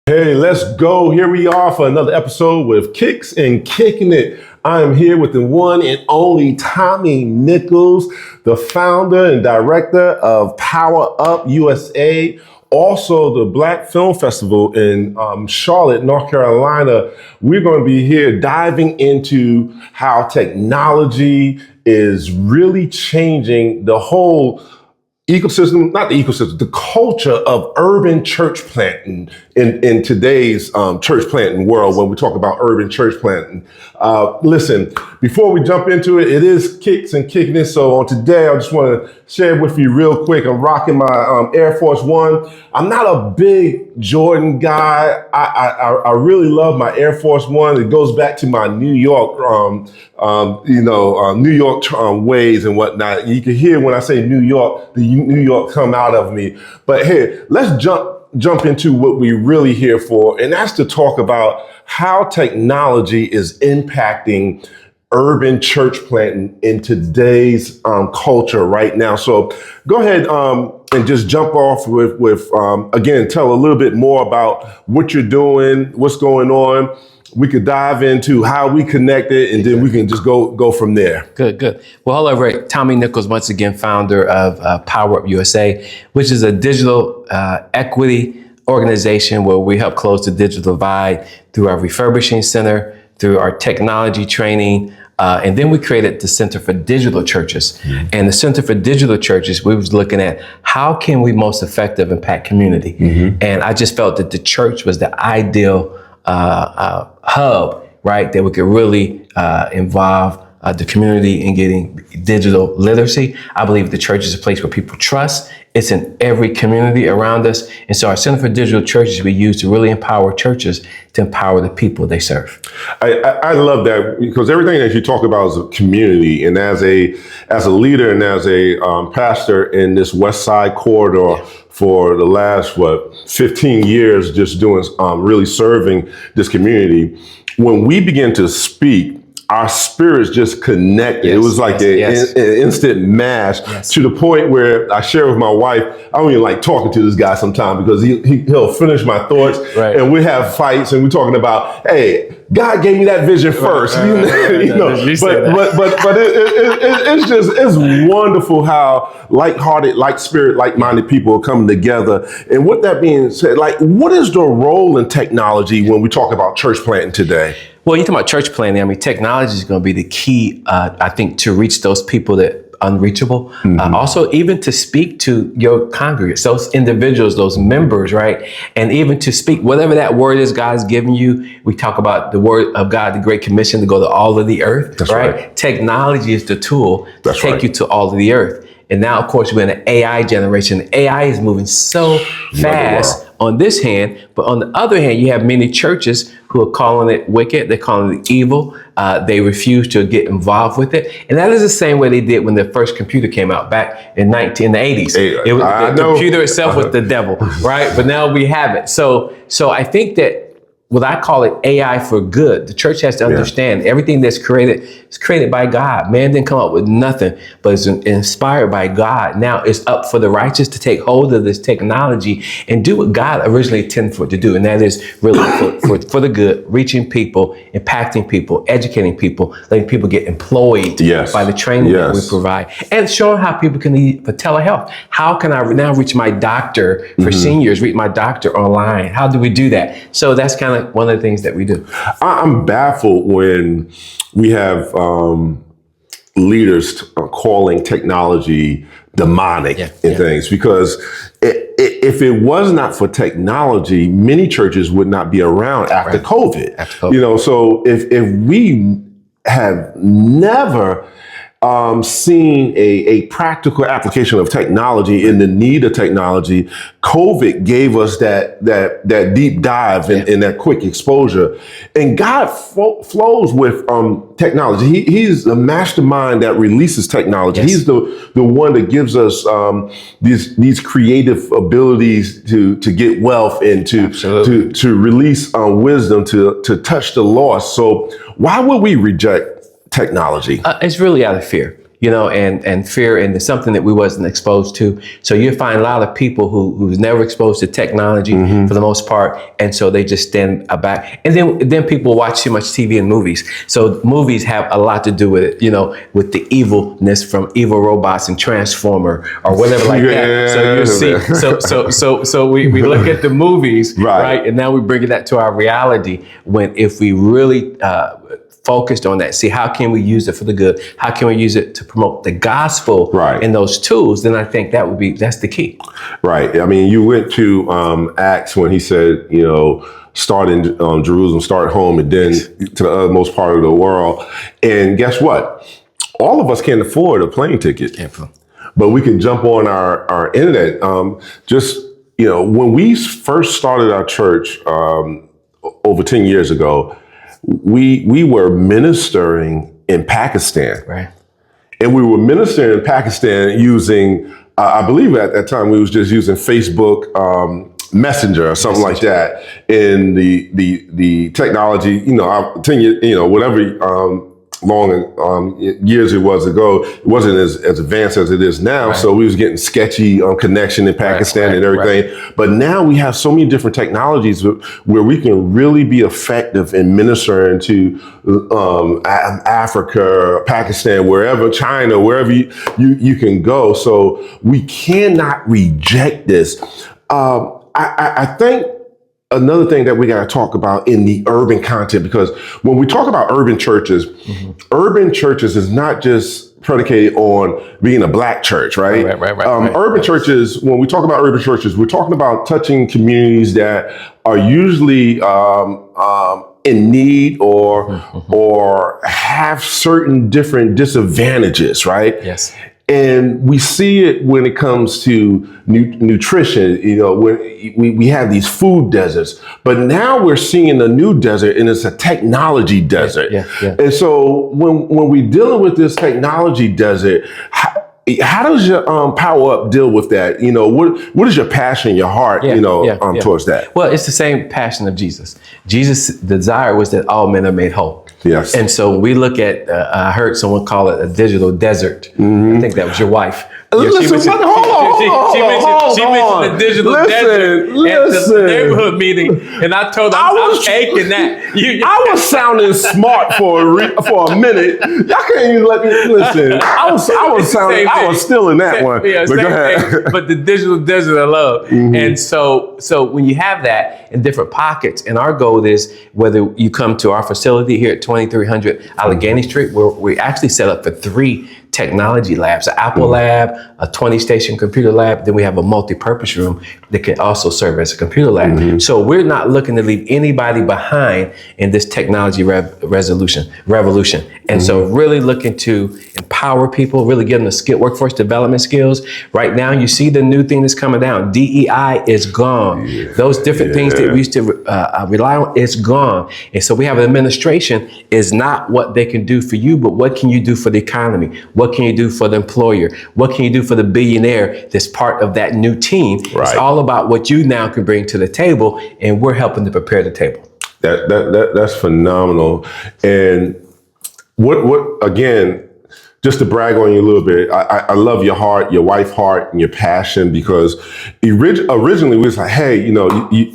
Hey, let's go. Here we are for another episode with Kicks and Kicking It. I am here with the one and only Tommy Nichols, the founder and director of Power Up USA, also the Black Film Festival in Charlotte, North Carolina. We're going to be here diving into how technology is really changing the whole ecosystem, not the ecosystem, the culture of urban church planting in today's church planting world when we talk about urban church planting. Listen, before we jump into it, it is Kicks and Kicking It. So on today, I just want to share with you real quick. I'm rocking my Air Force One. I'm not a big Jordan guy. I really love my Air Force One. It goes back to my New York, New York ways and whatnot. You can hear when I say New York, the New York come out of me. But hey, let's jump into what we're really here for, and that's to talk about how technology is impacting urban church planting in today's culture right now. So go ahead and just jump off with again, tell a little bit more about what you're doing, what's going on. We could dive into how we connected, and then we can just go from there. Good. Well, hello, everybody. Tommy Nichols, once again, founder of Power Up USA, which is a digital equity organization where we help close the digital divide through our refurbishing center, through our technology training, and then we created the Center for Digital Churches. Mm-hmm. And the Center for Digital Churches, we was looking at how can we most effective impact community. Mm-hmm. And I just felt that the church was the ideal hub, right, that we could really involve the community in getting digital literacy. I believe the church is a place where people trust. It's in every community around us. And so our Center for Digital Churches we use to really empower churches to empower the people they serve. I love that, because everything that you talk about is a community. And as a leader and as a pastor in this West Side corridor, yeah, for the last, 15 years, just doing, really serving this community. When we begin to speak, our spirits just connected. Yes, it was like an instant mash, to the point where I share with my wife, I don't even like talking to this guy sometimes because he'll finish my thoughts, right, and we have fights and we're talking about, hey, God gave me that vision first, but it's wonderful how like-hearted, like-spirit, like-minded people are coming together. And with that being said, what is the role in technology when we talk about church planting today? Well, you're talking about church planting. I mean, technology is going to be the key, I think, to reach those people that unreachable. Mm-hmm. Also, even to speak to your congregants, those individuals, those members, right? And even to speak whatever that word is God has given you. We talk about the word of God, the Great Commission to go to all of the earth. That's right. Technology is the tool to take you to all of the earth. And now, of course, we're in an AI generation. AI is moving so fast on this hand, but on the other hand, you have many churches who are calling it wicked. They're calling it evil. They refuse to get involved with it. And that is the same way they did when the first computer came out back in the 80s. The computer itself was the devil, right? But now we have it. So I think that what I call it AI for good. The church has to understand everything that's created is created by God. Man didn't come up with nothing, but it's inspired by God. Now it's up for the righteous to take hold of this technology and do what God originally intended for it to do. And that is really for the good, reaching people, impacting people, educating people, letting people get employed by the training that we provide, and showing how people can need for telehealth. How can I now reach my doctor for seniors, reach my doctor online? How do we do that? So that's kind of one of the things that we do. I'm baffled when we have leaders calling technology demonic and things, because if it was not for technology, many churches would not be around after COVID. So if we have never seeing a practical application of technology and the need of technology, COVID gave us that deep dive and that quick exposure. And God flows with technology. He's the mastermind that releases technology. Yes. He's the one that gives us these creative abilities to get wealth and to release wisdom to touch the lost. So why would we reject technology? It's really out of fear, and fear, and it's something that we wasn't exposed to. So you find a lot of people who's never exposed to technology for the most part, and so they just stand back. And then people watch too much TV and movies. So movies have a lot to do with it, with the evilness from evil robots and Transformer or whatever like that. So you see, so we look at the movies, right? And now we bring that to our reality. If we really focused on that, see how can we use it for the good? How can we use it to promote the gospel in those tools? Then I think that's the key. Right. I mean, you went to Acts when he said, start in Jerusalem, start home, and then to the utmost part of the world. And guess what? All of us can't afford a plane ticket, but we can jump on our internet. When we first started our church over 10 years ago, we were ministering in Pakistan. Right. And we were ministering in Pakistan using, I believe at that time we was just using Facebook Messenger or something like that. And the technology, 10 years, whatever long years it was ago, it wasn't as advanced as it is now. So we was getting sketchy connection in Pakistan and everything. But now we have so many different technologies where we can really be effective in ministering to Africa, Pakistan, wherever, China, wherever you can go. So we cannot reject this. I think another thing that we got to talk about in the urban content, because when we talk about urban churches is not just predicated on being a black church, right? Urban churches, when we talk about urban churches, we're talking about touching communities that are usually in need or have certain different disadvantages, right? Yes. And we see it when it comes to nutrition. When we have these food deserts, but now we're seeing a new desert, and it's a technology desert. And so when we're dealing with this technology desert, how does your Power Up deal with that? What is your passion, your heart, towards that? Well, it's the same passion of Jesus. Jesus' desire was that all men are made whole. Yes. And so we look at, I heard someone call it a digital desert. I think that was your wife. Listen, she mentioned the digital desert at the neighborhood meeting, and I told her I'm taking that. I was sounding smart for a minute. Y'all can't even let me listen. I was still in that one. Yeah, but go ahead. But the digital desert I love. And so when you have that in different pockets, and our goal is whether you come to our facility here at 2300 Allegheny Street, where we actually set up for 3 technology labs, an Apple lab, a 20-station computer lab. Then we have a multi-purpose room that can also serve as a computer lab. So we're not looking to leave anybody behind in this technology revolution. And so really looking to empower people, really give them the workforce development skills. Right now, you see the new thing that's coming down. DEI is gone. Those different things that we used to rely on, it's gone. And so we have an administration is not what they can do for you, but what can you do for the economy? What can you do for the employer? What can you do for the billionaire that's part of that new team? It's all about what you now can bring to the table, and we're helping to prepare the table. That's phenomenal. And what again, just to brag on you a little bit, I love your heart, your wife's heart, and your passion, because originally we was like, hey, you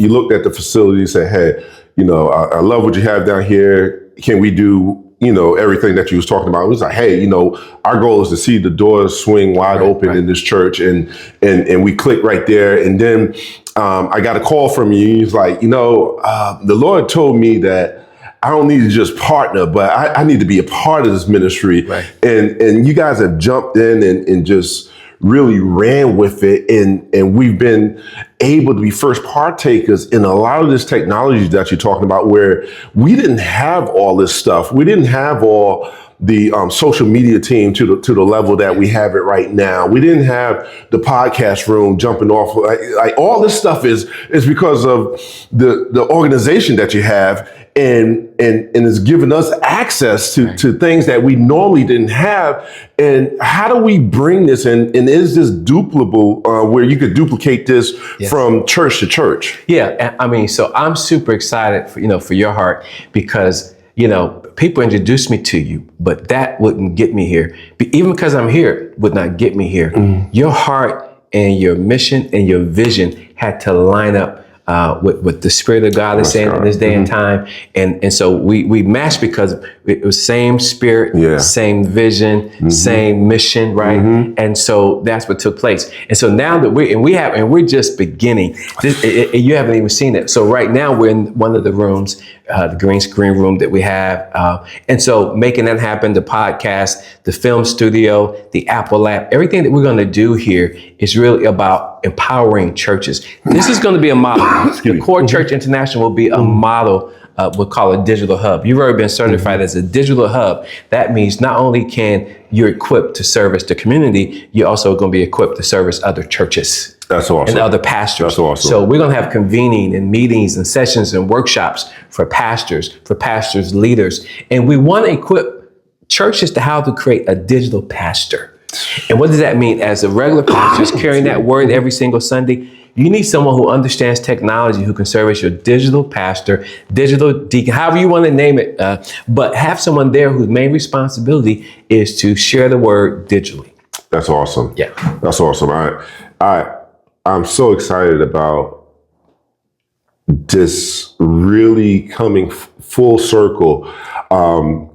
looked at the facility and said, hey, I love what you have down here. Can we do everything that you was talking about? It was like, hey, our goal is to see the doors swing wide open in this church, and we clicked right there. And then I got a call from you. He's like, the Lord told me that I don't need to just partner, but I need to be a part of this ministry. And you guys have jumped in and just really ran with it. And we've been able to be first partakers in a lot of this technology that you're talking about, where we didn't have all this stuff. We didn't have all the social media team to the level that we have it right now. We didn't have the podcast room jumping off. Like all this stuff is because of the organization that you have, and it's given us access to things that we normally didn't have. And how do we bring this in? And is this duplicable where you could duplicate this from church to church? Yeah, I mean, so I'm super excited for your heart, because people introduced me to you, but that wouldn't get me here. Even because I'm here would not get me here. Your heart and your mission and your vision had to line up with the Spirit of God is saying in this day and time. And so we matched because it was same spirit, same vision, same mission, right? And so that's what took place. And so now that we're just beginning, you haven't even seen it. So right now we're in one of the rooms, the green screen room that we have. And so making that happen, the podcast, the film studio, the Apple Lab, everything that we're going to do here is really about empowering churches. This is going to be a model. The Core Church International will be a model. We'll call it digital hub. You've already been certified as a digital hub. That means not only can you're equipped to service the community, you're also going to be equipped to service other churches. That's awesome. And other pastors. That's awesome. So we're going to have convening and meetings and sessions and workshops for pastors, leaders. And we want to equip churches to how to create a digital pastor. And what does that mean? As a regular pastor is carrying that word every single Sunday, you need someone who understands technology, who can serve as your digital pastor, digital deacon, however you want to name it. But have someone there whose main responsibility is to share the word digitally. That's awesome. Yeah. That's awesome. I'm so excited about this really coming full circle. And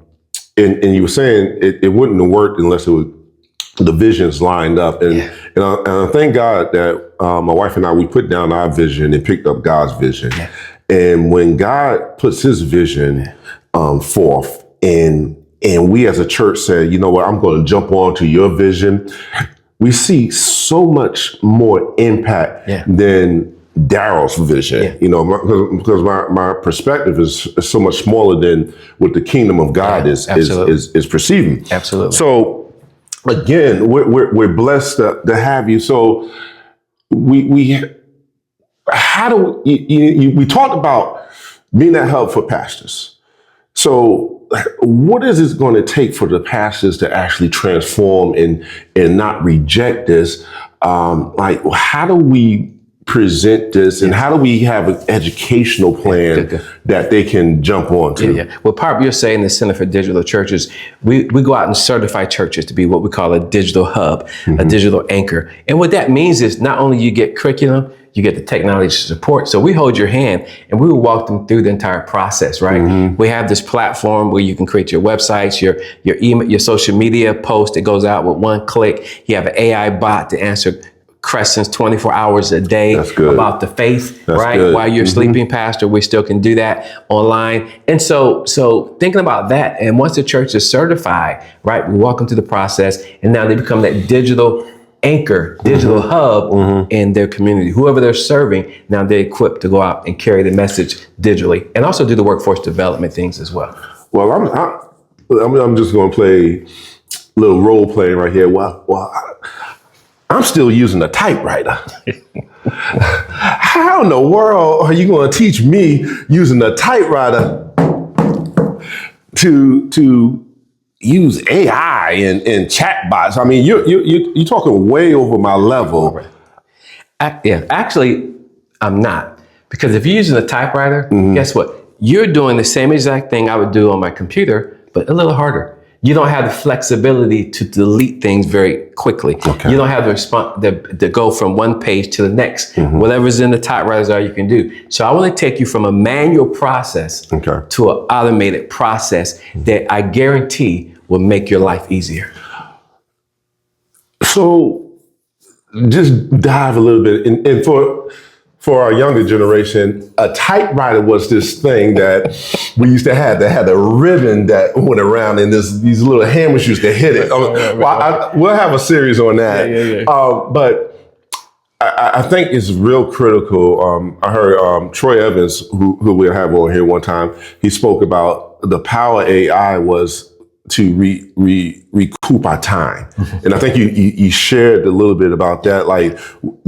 you were saying it wouldn't have worked unless the visions lined up. And I thank God that my wife and I, we put down our vision and picked up God's vision. Yeah. And when God puts his vision forth, and we as a church said, you know what, I'm going to jump on to your vision, we see so much more impact than Daryl's vision, because my perspective is so much smaller than what the kingdom of God is perceiving. Absolutely. So again, we're blessed to have you. So we talked about being that hub for pastors. So what is it going to take for the pastors to actually transform and not reject this? How do we present this, and how do we have an educational plan that they can jump onto? Well, part of you're saying the Center for Digital Churches, we go out and certify churches to be what we call a digital hub, a digital anchor. And what that means is not only you get curriculum, you get the technology support. So we hold your hand and we will walk them through the entire process, right? We have this platform where you can create your websites, your email, your social media post. It goes out with one click. You have an AI bot to answer questions 24 hours a day about the faith, right? Good. While you're sleeping, pastor, we still can do that online. And so thinking about that, and once the church is certified, right, we walk them through the process, and now they become that digital anchor, digital hub in their community. Whoever they're serving, now they're equipped to go out and carry the message digitally, and also do the workforce development things as well. Well, I'm just going to play a little role playing right here. I'm still using a typewriter. How in the world are you going to teach me using a typewriter to use AI and chat bots? I mean, you're talking way over my level. Actually, I'm not. Because if you're using a typewriter, guess what? You're doing the same exact thing I would do on my computer, but a little harder. You don't have the flexibility to delete things very quickly. Okay. You don't have the go from one page to the next. Whatever's in the typewriters you can do. So I want to take you from a manual process to an automated process that I guarantee will make your life easier. So just dive a little bit. And for our younger generation, a typewriter was this thing that we used to have that had a ribbon that went around, and these little hammers used to hit it. We'll have a series on that. But I think it's real critical. I heard Troy Evans, who we'll have on here one time, he spoke about the power of AI was recoup our time. And I think you shared a little bit about that. Like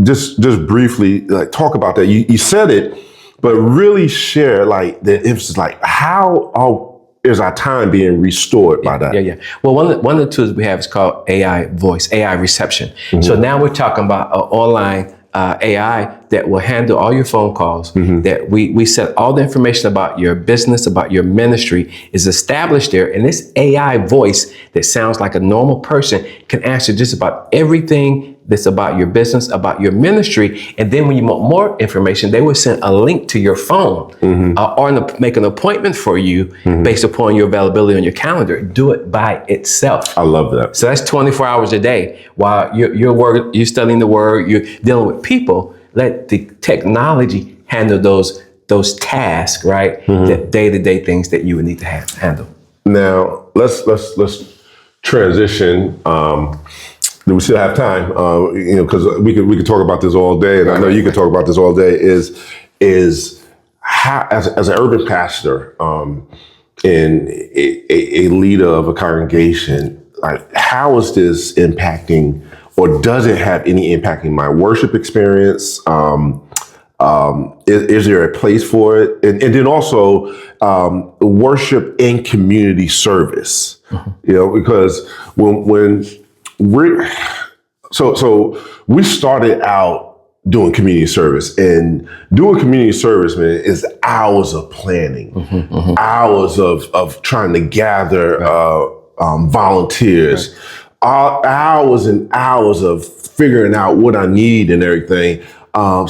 just briefly, like talk about that. You said it, but really share like the emphasis, like how is our time being restored by that? Yeah. Well, one of the tools we have is called AI voice, AI reception. So now we're talking about online AI that will handle all your phone calls, that we set all the information about your business, about your ministry is established there. And this AI voice that sounds like a normal person can answer just about everything that's about your business, about your ministry. And then when you want more information, they will send a link to your phone or make an appointment for you based upon your availability on your calendar. Do it by itself. I love that. So that's 24 hours a day while you're studying the word, you're dealing with people. Let the technology handle those tasks, right? The day-to-day things that you would need to handle. Now let's transition. We still have time, because we could talk about this all day, and I know you can talk about this all day. Is how, as an urban pastor and a leader of a congregation, like how is this impacting, or does it have any impact in my worship experience? Is there a place for it? And then also worship and community service, because when so we started out doing community service, and doing community service, man, is hours of planning, hours of trying to gather volunteers, hours and hours of figuring out what I need and everything. And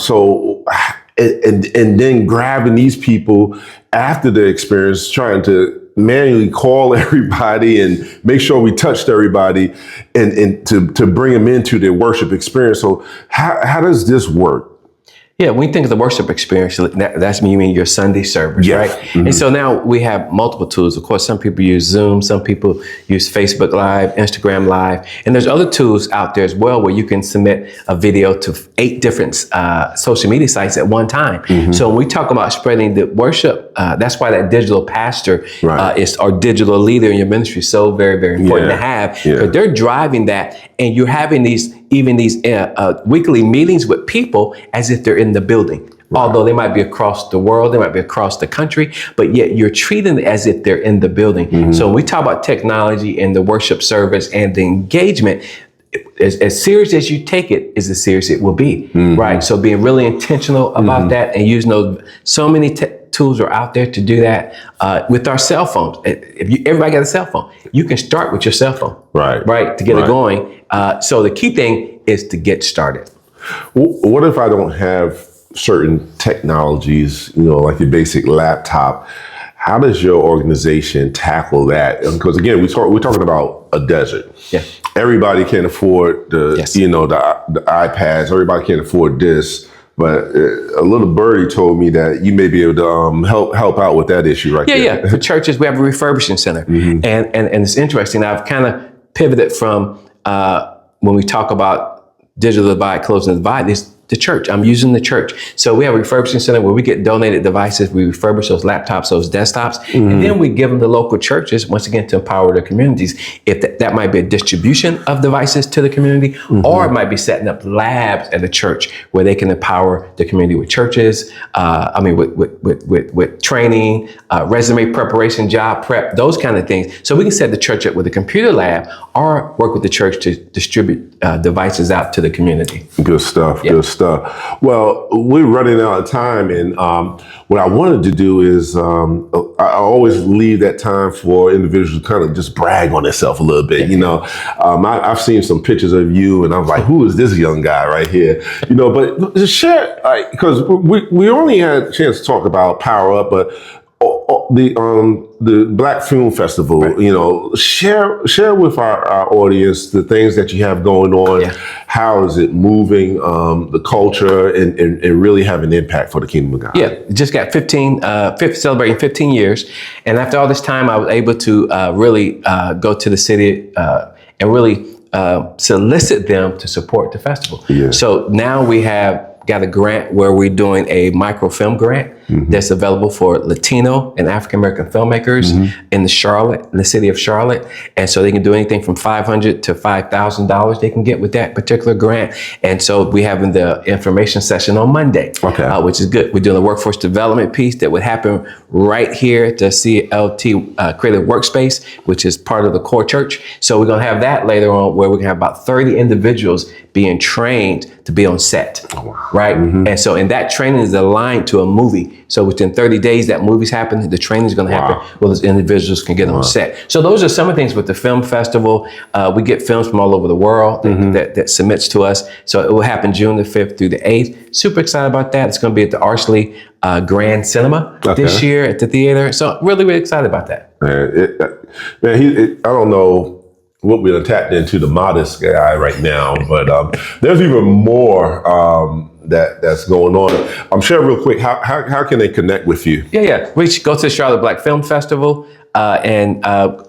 then grabbing these people after the experience, trying to manually call everybody and make sure we touched everybody and to bring them into their worship experience. So how does this work? Yeah, when you think of the worship experience, that's you mean your Sunday service, right? And so now we have multiple tools. Of course, some people use Zoom, some people use Facebook Live, Instagram Live, and there's other tools out there as well where you can submit a video to 8 different social media sites at one time. So when we talk about spreading the worship, that's why that digital pastor is or digital leader in your ministry is so very, very important to have, because they're driving that, and you're having these weekly meetings with people as if they're in the building. Although they might be across the world, they might be across the country, but yet you're treating it as if they're in the building. So when we talk about technology and the worship service and the engagement, as serious as you take it is as serious it will be, right? So being really intentional about that and using so many tools are out there to do that with our cell phones. Everybody got a cell phone. You can start with your cell phone, right, to get it going. So the key thing is to get started. What if I don't have certain technologies, like your basic laptop? How does your organization tackle that? Because again, we're talking about a desert. Yeah. Everybody can't afford the iPads. Everybody can't afford this. But a little birdie told me that you may be able to help out with that issue right there. Yeah. For churches, we have a refurbishing center. And it's interesting. I've kind of pivoted from when we talk about digital divide, closing the divide, is the church. I'm using the church. So we have a refurbishing center where we get donated devices. We refurbish those laptops, those desktops, and then we give them to local churches, once again, to empower their communities. If that might be a distribution of devices to the community, or it might be setting up labs at the church where they can empower the community with churches, with training, resume preparation, job prep, those kind of things. So we can set the church up with a computer lab or work with the church to distribute devices out to the community. Good stuff. Good stuff. Well, we're running out of time, and what I wanted to do is I always leave that time for individuals to kind of just brag on themselves a little bit. I've seen some pictures of you, and I'm like, who is this young guy right here? But just share, because we only had a chance to talk about Power Up, but the Black Film Festival, share with our audience the things that you have going on. How is it moving the culture and really have an impact for the kingdom of God? Yeah, just got celebrating 15 years. And after all this time, I was able to really go to the city and really solicit them to support the festival. So now we have got a grant where we're doing a microfilm grant that's available for Latino and African American filmmakers in the city of Charlotte. And so they can do anything from $500 to $5,000 they can get with that particular grant. And so we having the information session on Monday, which is good. We're doing a workforce development piece that would happen right here at the CLT Creative Workspace, which is part of the core church. So we're going to have that later on, where we're going to have about 30 individuals being trained to be on set, right? And so, and that training is aligned to a movie. So within 30 days, that movie's happening, the training is going to happen, where those individuals can get on set. So those are some of the things with the film festival. We get films from all over the world that submits to us. So it will happen June the 5th through the 8th. Super excited about that. It's going to be at the Arsley Grand Cinema this year at the theater. So really, really excited about that. I don't know what we're tapped into the modest guy right now, but there's even more that's going on. I'm sure real quick, how can they connect with you? Yeah. We should go to the Charlotte Black Film Festival and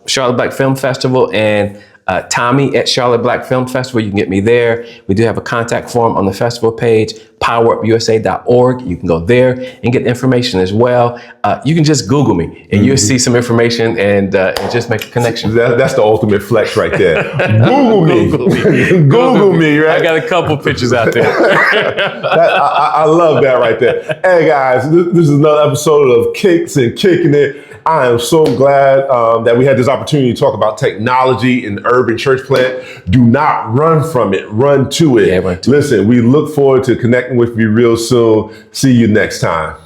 Charlotte Black Film Festival and Tommy at Charlotte Black Film Festival. You can get me there. We do have a contact form on the festival page, powerupusa.org. You can go there and get information as well. You can just Google me and you'll see some information and just make a connection. That's the ultimate flex right there. Google me. Google me, right? I got a couple pictures out there. I love that right there. Hey guys, this is another episode of Kicks and Kicking It. I am so glad that we had this opportunity to talk about technology in the urban church plant. Do not run from it, run to it. Yeah, run to it. Listen, we look forward to connecting with you real soon. See you next time.